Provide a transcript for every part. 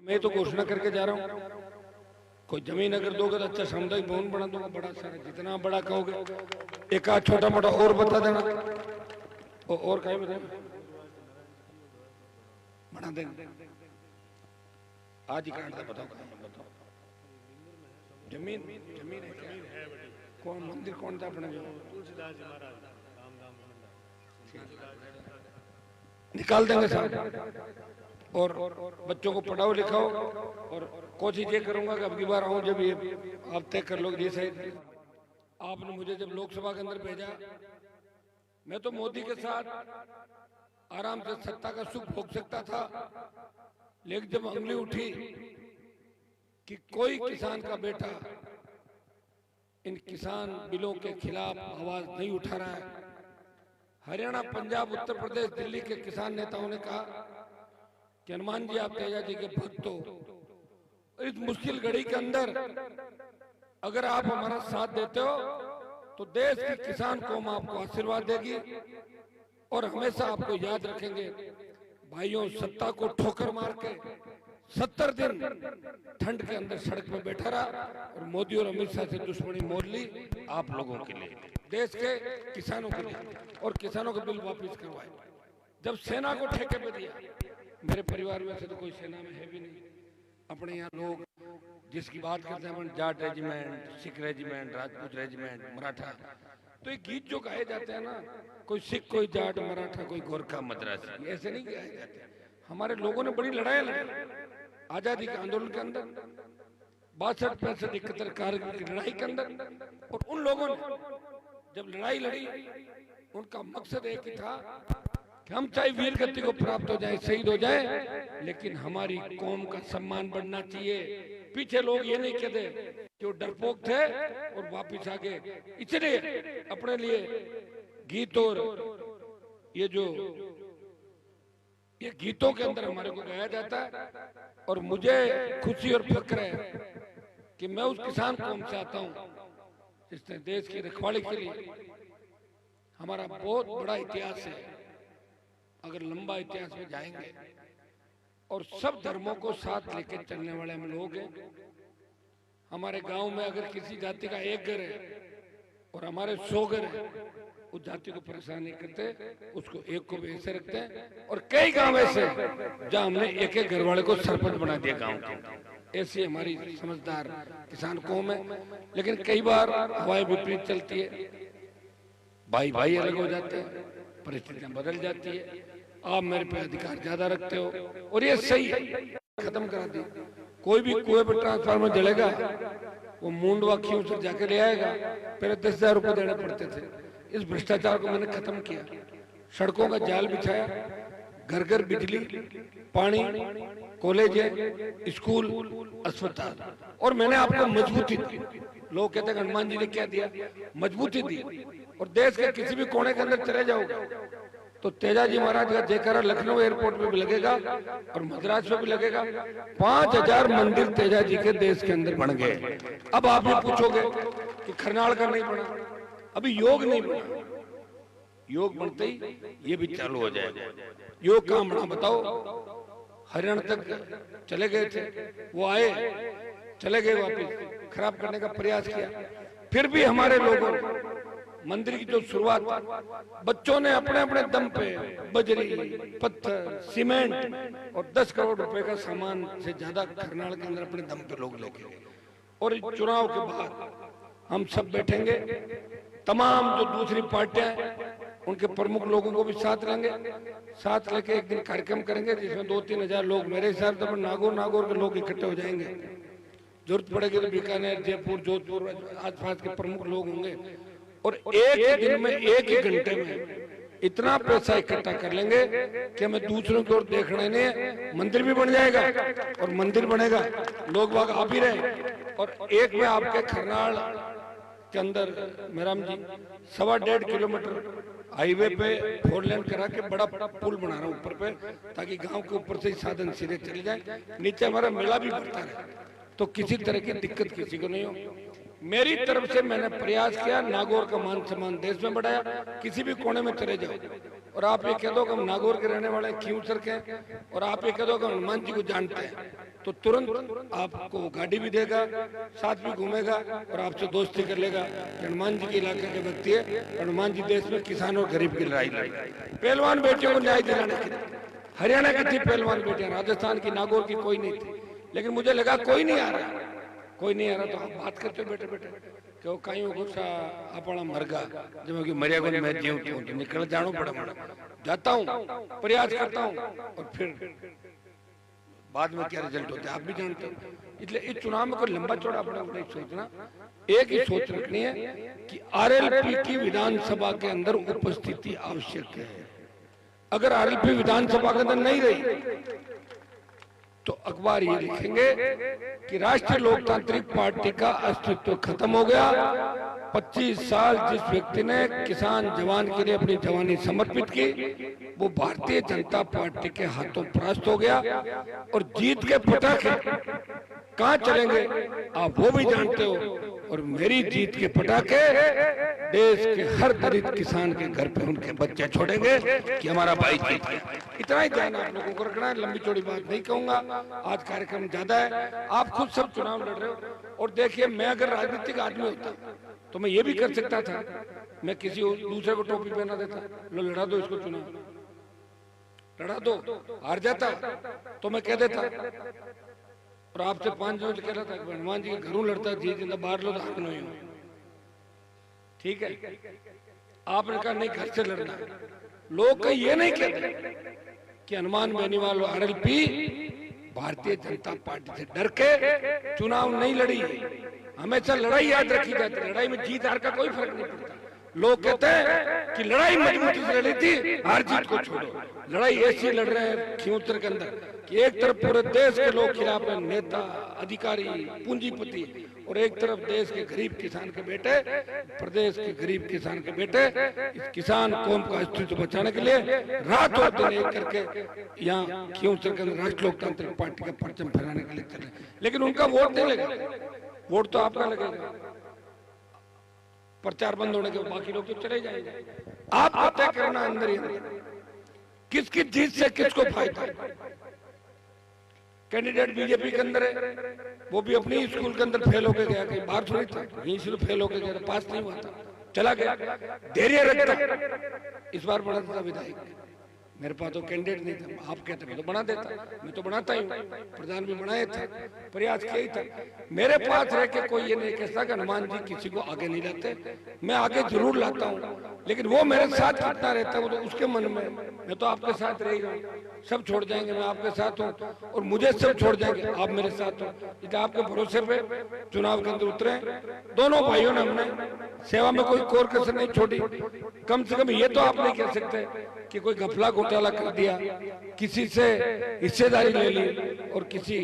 मैं तो घोषणा करके जा रहा हूँ, कोई जमीन अगर दोगे तो अच्छा सामुदायिक भवन बना दूंगा, बड़ा सारा, जितना बड़ा कहोगे। एक आध छोटा मोटा और बता देना, और कहीं बता बना देंगे। आज ही काट दे, बताओ बताओ। जमीन जमीन है क्या? कौन मंदिर कौन था अपने? तुलसीदास जी महाराज निकाल देंगे साहब। और बच्चों को पढ़ाओ लिखाओ, और कोशिश ये करूंगा कि अब की बार आऊं जब ये आप तय कर लो। जैसे आपने मुझे जब लोकसभा के अंदर भेजा, मैं तो मोदी के साथ आराम से सत्ता का सुख भोग सकता था, लेकिन जब उंगली उठी कि कोई किसान का बेटा इन किसान बिलों के खिलाफ आवाज नहीं उठा रहा है, हरियाणा, पंजाब, उत्तर प्रदेश, दिल्ली के किसान नेताओं ने कहा कि हनुमान जी आप तेजा जी के भक्त हो, इस मुश्किल घड़ी के अंदर अगर आप हमारा साथ देते हो तो देश की किसान कौम आपको आशीर्वाद देगी और हमेशा आपको याद रखेंगे। भाइयों, सत्ता को ठोकर मार के 70 दिन ठंड के अंदर सड़क पे बैठा रहा और मोदी और अमित शाह से दुश्मनी मोल ली आप लोगों के लिए, देश के किसानों के लिए, और किसानों के बिल वापस करवाए। जब सेना को ठेके पे दिया, मेरे परिवार में से तो कोई सेना में है भी नहीं, अपने यहाँ लोग जिसकी बात करते हैं Jat regiment, Sikh regiment, Rajput regiment, Maratha, तो ये गीत जो गाए जाते हैं ना, कोई सिख, कोई जाट, मराठा, कोई गोरखा, मद्रासी, ऐसे नहीं गाए जाते। हमारे लोगों ने बड़ी लड़ाई लड़ी आजादी के आंदोलन के अंदर, 62, 65, 71 कारगिल की लड़ाई के अंदर। और उन लोगों ने जब लड़ाई लड़ी, उनका मकसद एक ही था कि हम चाहे वीर गति को प्राप्त हो जाए, शहीद हो जाए, लेकिन हमारी कौम का सम्मान बढ़ना चाहिए। पीछे लोग ये नहीं कहते कि वो डरपोक थे और वापिस आ गए, इसलिए अपने लिए गीत और ये गीतों के अंदर हमारे को गाया जाता है। और मुझे खुशी और फक्र है कि मैं उस किसान कौम से आता हूं जिसने देश की रखवाली के लिए, हमारा बहुत बड़ा इतिहास है, अगर लंबा इतिहास में जाएंगे, और सब धर्मों को साथ लेकर चलने वाले हम लोग हैं। हमारे गांव में अगर किसी जाति का एक घर है और हमारे 100 घर है, उस जाति को परेशान नहीं करते, उसको एक को भी ऐसे रखते हैं। और कई गांव ऐसे जहां हमने एक एक घर वाले को सरपंच बना दिया गांव के। ऐसी हमारी समझदार किसान कौम है। लेकिन कई बार हवाएं विपरीत चलती है, भाई भाई अलग हो जाते हैं, परिस्थितियां बदल जाती है, आप मेरे पे अधिकार ज्यादा रखते हो, और ये सही है, खत्म करा दी। कोई भी कुएं पर ट्रांसफार्मर जलेगा, वो मूंडवा खींच से जाके ले आएगा, पहले 10,000 रुपए देने पड़ते थे। इस भ्रष्टाचार को मैंने खत्म किया, सड़कों का जाल बिछाया, घर घर बिजली, पानी, कॉलेज, स्कूल, अस्पताल, और मैंने आपको मजबूती दी। लोग कहते हैं हनुमान जी ने क्या दिया? मजबूती दी। और देश के किसी भी कोने के अंदर चले जाओगे तो तेजा जी महाराज का जयकारा लखनऊ एयरपोर्ट पे भी लगेगा और मद्रास में भी लगेगा। 5,000 मंदिर तेजा जी के देश के अंदर बन गए। अब आप ये पूछोगे कि खरनाल का नहीं बना, अभी योग नहीं बना, योग बनते ही ये भी चालू हो जाएगा। योग कहाँ बना बताओ? हरियाणा तक चले गए थे, वो आए, चले गए, वापस खराब करने का प्रयास किया। फिर भी हमारे लोगों मंदिर की जो शुरुआत, बच्चों ने अपने अपने दम पे बजरी, पत्थर, सीमेंट और 10 करोड़ रुपए का सामान से ज्यादा खरनाल के अंदर अपने दम पे लोग लेके गए। और चुनाव के बाद हम सब बैठेंगे, तमाम जो दूसरी पार्टियां उनके प्रमुख लोगों को भी साथ लेंगे, साथ लेके एक दिन कार्यक्रम करेंगे जिसमें 2-3 हजार लोग, मेरे हिसाब से नागौर के लोग इकट्ठे हो जाएंगे। जरूरत पड़ेगी तो बीकानेर, जयपुर, जोधपुर, आसपास के प्रमुख लोग होंगे। और एक ही दिन में, एक ही घंटे में इतना पैसा इकट्ठा कर लेंगे कि हमें दूसरों की ओर देखना नहीं है। मंदिर भी बन जाएगा और मंदिर बनेगा, लोग बाग आप ही रहे। और एक में आपके खरनाल के अंदर मेराम जी 1.25 किलोमीटर हाईवे पे 4 लेन करा के बड़ा पुल बना रहा हूँ ऊपर पे, ताकि गांव के ऊपर से ही साधन सीधे चले जाए, नीचे हमारा मेला भी बढ़ता रहे, तो किसी तरह की दिक्कत किसी को नहीं हो। मेरी तरफ से मैंने प्रयास किया, नागौर का मान सम्मान देश में बढ़ाया। किसी भी कोने में चले जाओ और आप ये कह दो कि हम नागौर के रहने वाले क्यों सर के, और आप ये कह दो कि हनुमान जी को जानते हैं, तो तुरंत आपको गाड़ी भी देगा, साथ भी घूमेगा और आपसे दोस्ती कर लेगा। हनुमान जी के इलाके के व्यक्ति है। हनुमान जी देश में किसान और गरीब की लड़ाई लड़ी, पहलवान बेटियों को न्याय दिलाने के लिए। हरियाणा की थी पहलवान बेटियां, राजस्थान की, नागौर की कोई नहीं थी। लेकिन मुझे लगा कोई नहीं आ रहा, कोई नहीं आ रहा, तो आप बात करते बैठे बैठे क्यों कहीं गुस्सा अपना मरगा जब कि मरिया को मैं जीव तो निकल जानो पड़ा, जाता हूँ, प्रयास करता हूँ और फिर बाद में क्या रिजल्ट होता है आप भी जानते हो। इसलिए इस चुनाव में कोई लंबा चौड़ा अपने नहीं सोचना, एक ही सोच रखनी है कि आरएलपी की विधानसभा के अंदर उपस्थिति आवश्यक है। अगर आरएलपी विधानसभा के अंदर नहीं रही तो अखबार ये लिखेंगे कि राष्ट्रीय लोकतांत्रिक पार्टी का अस्तित्व खत्म हो गया। 25 साल जिस व्यक्ति ने किसान जवान के लिए अपनी जवानी समर्पित की, वो भारतीय जनता पार्टी के हाथों परास्त हो गया। और जीत के पटाखे कहाँ चलेंगे आप वो भी जानते हो, और मेरी जीत के पटाखे देश के हर दलित किसान के घर पे उनके बच्चे छोड़ेंगे कि हमारा भाई जीत गया। इतना ही ध्यान आप लोगों को रखना है, लंबी चौड़ी बात नहीं कहूंगा, आज कार्यक्रम ज्यादा है। आप खुद सब चुनाव लड़ रहे हो, और देखिए मैं अगर राजनीतिक आदमी होता तो मैं ये भी कर सकता था, मैं किसी दूसरे को टोपी पहना देता, लो लड़ा दो इसको चुनाव, लड़ा दो, हार जाता तो मैं कह देता। और आपसे 5 जनों से कह रहा था हनुमान जी के घरों लड़ता, जी जिंदा बाहर लो तो हार नहीं हो, ठीक है। आपने कहा नहीं घर से लड़ना। लोग कहीं ये नहीं कहते कि हनुमान बेनीवाल आरएलपी भारतीय जनता पार्टी से डर के चुनाव नहीं लड़ी। हमेशा लड़ाई याद रखी जाती है, लड़ाई में जीत हार का कोई फर्क नहीं पड़ता। लोग कहते हैं कि लड़ाई मजबूती से लड़ी थी, हार जीत को छोड़ो। लड़ाई ऐसी लड़ रहे हैं खियोत्तर के अंदर कि एक तरफ पूरे देश के लोग खिलाफ हैं, नेता, अधिकारी, पूंजीपति, और एक तरफ देश के गरीब किसान के बेटे, प्रदेश के गरीब किसान के बेटे इस किसान कौम का अस्तित्व बचाने के लिए रात और दिन एक करके यहाँ खियोत्तर के अंदर राष्ट्रीय लोकतांत्रिक पार्टी का परचम फहराने के लिए चले। लेकिन उनका वोट नहीं लगेगा, वोट तो आपका लगेगा। प्रचार बंद होने के बाकी लोग तो चले जाएंगे। आप पता करना अंदर ही किसकी जीत से किसको फायदा है। कैंडिडेट बीजेपी के अंदर है, वो भी अपनी स्कूल के अंदर फेल होके गया, कहीं बाहर थोड़ी था, यहीं से फेल होके गया, पास नहीं हुआ था, चला गया। धैर्य रखता, इस बार बना था विधायक, मेरे पास तो कैंडिडेट नहीं था, आप कहते मैं तो बना देता, मैं तो बनाता ही हूँ, प्रधान भी बनाए थे, प्रयास किया ही था। मेरे पास रह के कोई ये नहीं कहता कि हनुमान जी किसी को आगे नहीं लाते, मैं आगे जरूर लाता हूँ, लेकिन वो मेरे साथ कितना रहता है वो तो उसके मन में। मैं तो आपके साथ रह रहा हूँ, सब छोड़ जाएंगे, मैं आपके साथ हूँ, और मुझे सब छोड़ जाएंगे, आप मेरे साथ हो। इसलिए आपके भरोसे पे चुनाव के अंदर उतरे दोनों भाइयों ने, हमने सेवा में कोई कोर कसर नहीं छोड़ी। कम से कम ये तो आप नहीं कह सकते कि कोई घपला घोटाला कर दिया, किसी से हिस्सेदारी ले ली और किसी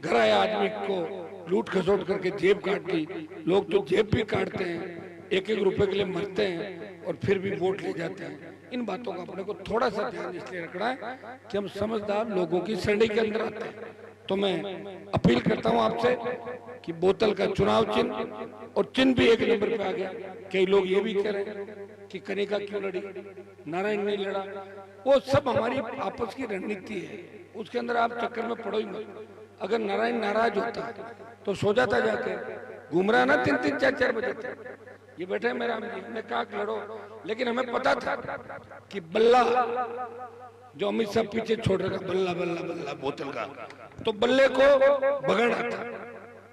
घर आए आदमी को लूट खसोट करके जेब काट दी। लोग तो जेब भी काटते हैं, 1-1 रुपए के लिए मरते हैं और फिर भी वोट ले जाते हैं। इन बातों का अपने को थोड़ा सा ध्यान इसलिए रखना है कि हम समझदार लोगों की श्रेणी के अंदर आते हैं। तो मैं अपील करता हूं आपसे कि बोतल का चुनाव चिन्ह, और चिन्ह भी 1 नंबर पे आ गया। कई लोग ये भी कह रहे हैं कि कनिका क्यों लड़ी, नारायण नहीं लड़ा, वो सब हमारी आपस की रणनीति है, उसके अंदर आप चक्कर में पड़ो ही मत। अगर नारायण नाराज होता तो सो जाता जाके, घूम रहा ना 3-3, 4-4 बजे तक, ये बैठे मेरा हमने कहा लड़ो। लेकिन हमें पता था कि बल्ला जो अमित शाह पीछे छोड़ रहा था, बल्ला बल्ला बल्ला बोतल का, तो बल्ले को बगड़ना था।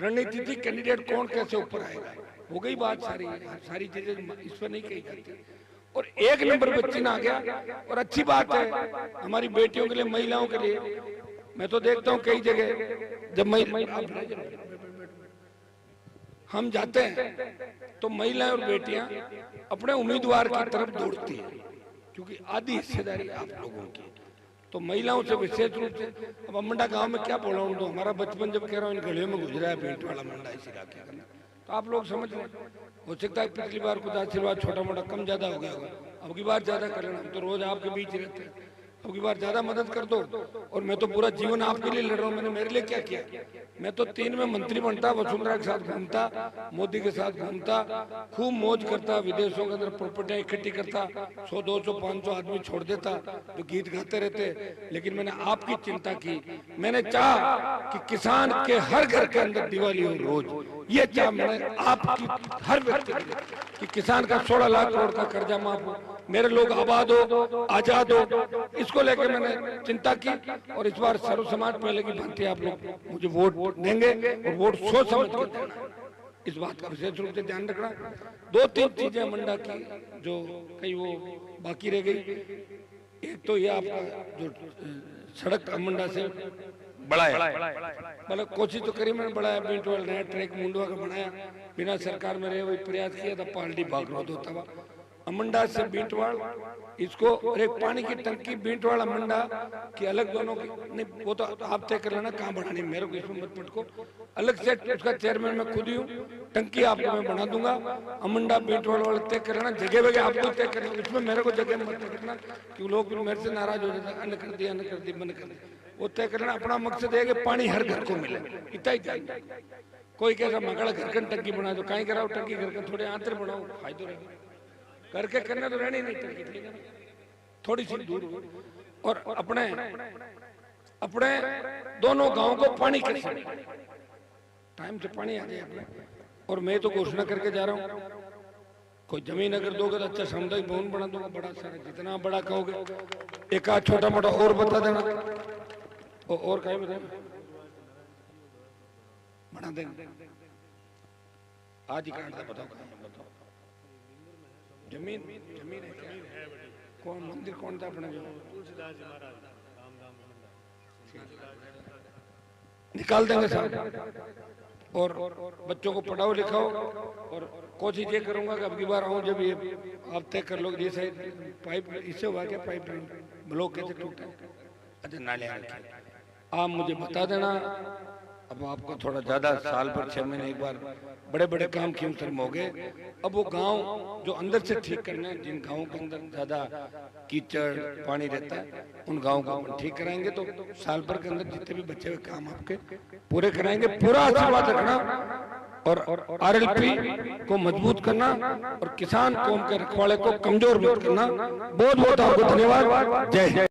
रणनीति थी कैंडिडेट कौन कैसे ऊपर आएगा, हो गई बात सारी। सारी चीजें इस पर नहीं कही जाती। और 1 नंबर पे चिन्ह आ गया। और अच्छी बात है हमारी बेटियों के लिए, महिलाओं के लिए। मैं तो देखता हूँ कई जगह जब हम जाते हैं तो महिलाएं और बेटियां अपने उम्मीदवार की तरफ दौड़ती हैं, क्योंकि आधी हिस्सेदारी आप लोगों की। तो महिलाओं से विशेष रूप से, अब अमंडा गांव में क्या बोला हूं, तो हमारा बचपन जब कह रहा हूँ इन गलियों में गुजरा है पेंट वाला मंडा इस इलाके का, तो आप लोग समझ लें। हो सकता है पिछली बार कुछ आशीर्वाद छोटा मोटा कम ज्यादा हो गया होगा, अब की बार ज्यादा कर लेना, हम तो रोज आपके बीच रहते हैं, अब की बार ज्यादा मदद कर दो और मैं तो पूरा जीवन आपके लिए लड़ रहा हूँ, मैंने मेरे लिए क्या किया? मैं तो 3 में मंत्री बनता, वसुंधरा के साथ घूमता, मोदी के साथ घूमता, खूब मौज करता, विदेशों के अंदर प्रॉपर्टियां इकट्ठी करता, 100, 200, 500 आदमी छोड़ देता जो गीत गाते रहते। लेकिन मैंने आपकी चिंता की, मैंने चाहा कि किसान के हर घर के अंदर दिवाली हो रोज, ये चाह मैंने आपकी हर व्यक्ति कि किसान का 16 लाख करोड़ का कर्जा माफ हो, मेरे लोग आबाद हो, आजाद हो, इसको लेकर मैंने चिंता की। और इस बार सर्व समाज पहले की भांति आप लोग मुझे वोट देंगे और वोट सोच समझ के देना, इस बात का विशेष रूप से ध्यान रखना। 2-3 चीजें मंडा की जो कहीं वो बाकी रह गई। एक तो ये आपका जो सड़क मंडा से बड़ा है, मतलब कोशिश तो करी मैंने, बड़ा है बीटवाल नया ट्रैक मुंडवा का बनाया, बिना सरकार में रहे वही प्रयास किया था, पार्टी बागरोध होता हुआ अमंडा से बीटवाड़ इसको, और एक पानी की टंकी बीटवाड़ अमंडा की अलग, दोनों की नहीं, वो तो आप तय कर लेना कहाँ बढ़ानी, मेरे को इसमें मत पटको। अलग से उसका चेयरमैन मैं खुद ही हूँ, टंकी आपको मैं बना दूंगा। अमंडा बीटवाड़ वाले तय कर लेना, जगह वगैरह आपको तय करना, उसमें मेरे को जगह मत करना कि लोग मेरे से नाराज हो जाते, अन्न कर दिया, अन्न कर दी, बंद कर दिया, वो तय करना। अपना मकसद है कि पानी हर घर को मिले, इतना ही चाहिए। कोई कैसा मगड़ घर टंकी बना दो, कहीं कराओ टंकी घर का, थोड़े आंतर बनाओ, फायदो रहे करके करने तो रहनी नहीं टंकी, ठीक है ना, थोड़ी सी दूर। और अपने अपने दोनों गांव को पानी कैसे टाइम से पानी आ जाए अपने। और मैं तो घोषणा करके जा रहा हूँ, कोई जमीन अगर दोगे तो अच्छा सामुदायिक भवन बना दूंगा, बड़ा सारा, जितना बड़ा कहोगे। एक आध छोटा मोटा और बता देना, और कहीं बताए बना देंगे, आज ही काटता, बताओ बताओ। जमीन जमीन है क्या? कौन मंदिर कौन था अपने? तुलसीदास जी महाराज निकाल देंगे साहब। और बच्चों को पढ़ाओ लिखाओ, और कोशिश ये करूंगा कि अब की बार आऊँ जब ये आप तय कर लो, जैसे पाइप इससे हुआ क्या, पाइप ब्लॉक कैसे टूटा, अच्छा नाले आप मुझे बता देना। अब आपको थोड़ा ज्यादा साल पर 6 महीने एक बार बड़े बड़े काम की उम्र हो गए। अब वो गांव जो अंदर से ठीक करना है, जिन गांवों के अंदर ज्यादा कीचड़ पानी रहता है, उन गांवों को ठीक कराएंगे। तो साल भर के अंदर जितने भी बचे हुए काम आपके पूरे कराएंगे। पूरा आशीर्वाद रखना और आरएलपी को मजबूत करना और किसान कौम के रखवाले को कमजोर मत करना। बहुत बहुत आपको धन्यवाद। जय हिंद।